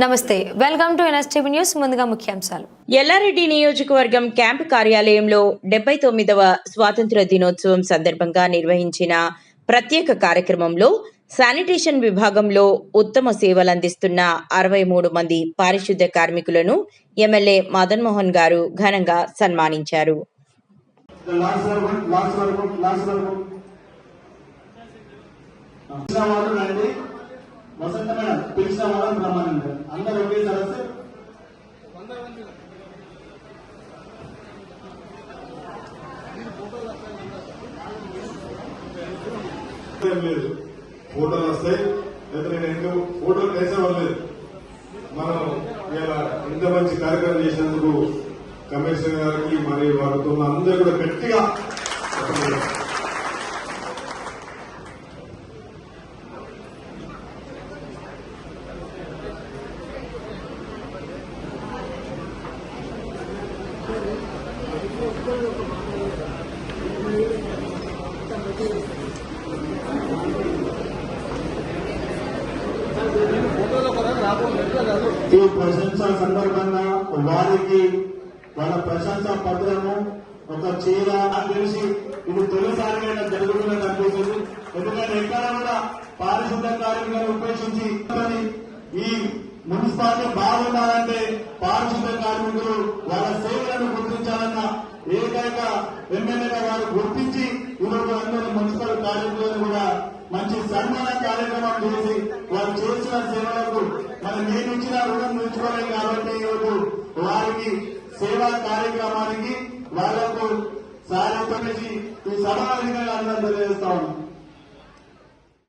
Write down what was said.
నమస్తే, welcome to NSTV news. ముందుగా ముఖ్యాంశాలు. ఎల్లారెడ్డి నియోజకవర్గం క్యాంపు కార్యాలయంలో 79వ స్వాతంత్ర దినోత్సవం సందర్భంగా నిర్వహించిన ప్రత్యేక కార్యక్రమంలో శానిటేషన్ విభాగంలో ఉత్తమ సేవలందిస్తున్న 63 మంది పారిశుద్ధ్య కార్మికులను ఎమ్మెల్యే మదన్ మోహన్ గారు ఘనంగా సన్మానించారు. ఫోటోలు వస్తాయి, లేదా నేను ఫోటోలు వేసేవాళ్ళలేదు. మనం ఇలా ఇంత మంచి కార్యక్రమం చేసినందుకు కమిషనర్ గారికి మరియు వారితో అందరూ కూడా గట్టిగా ఈ ప్రశంస సందర్భంగా వారికి వాళ్ళ ప్రశంసా పత్రము ఒక చీర తెలిసి ఇది తొలిసారిగా జరుగుతున్నట్టు అనిపిస్తుంది. ఎందుకంటే ఎక్కడ కూడా పారిశుద్ధ కార్మికులను ఉపేక్షించి ఈ మున్సిపాలిటీ బాగుండాలంటే పారిశుద్ధ కార్మికులు వాళ్ళ సేవలను గుర్తించాలన్న ఏకైక ఎమ్మెల్యేగా వారు గుర్తించి ఈరోజు అందరూ మున్సిపల్ కార్మికులను కూడా మంచి సన్మాన కార్యక్రమం చేసి వారు చేసిన సేవలకు మనం నేను ఇచ్చిన రుణం తీర్చుకోలేదు కాబట్టి ఈరోజు వారికి సేవా కార్యక్రమానికి వాళ్లకు సాయం ఈ సమావేశంగా అందరూ తెలియజేస్తా ఉన్నాం.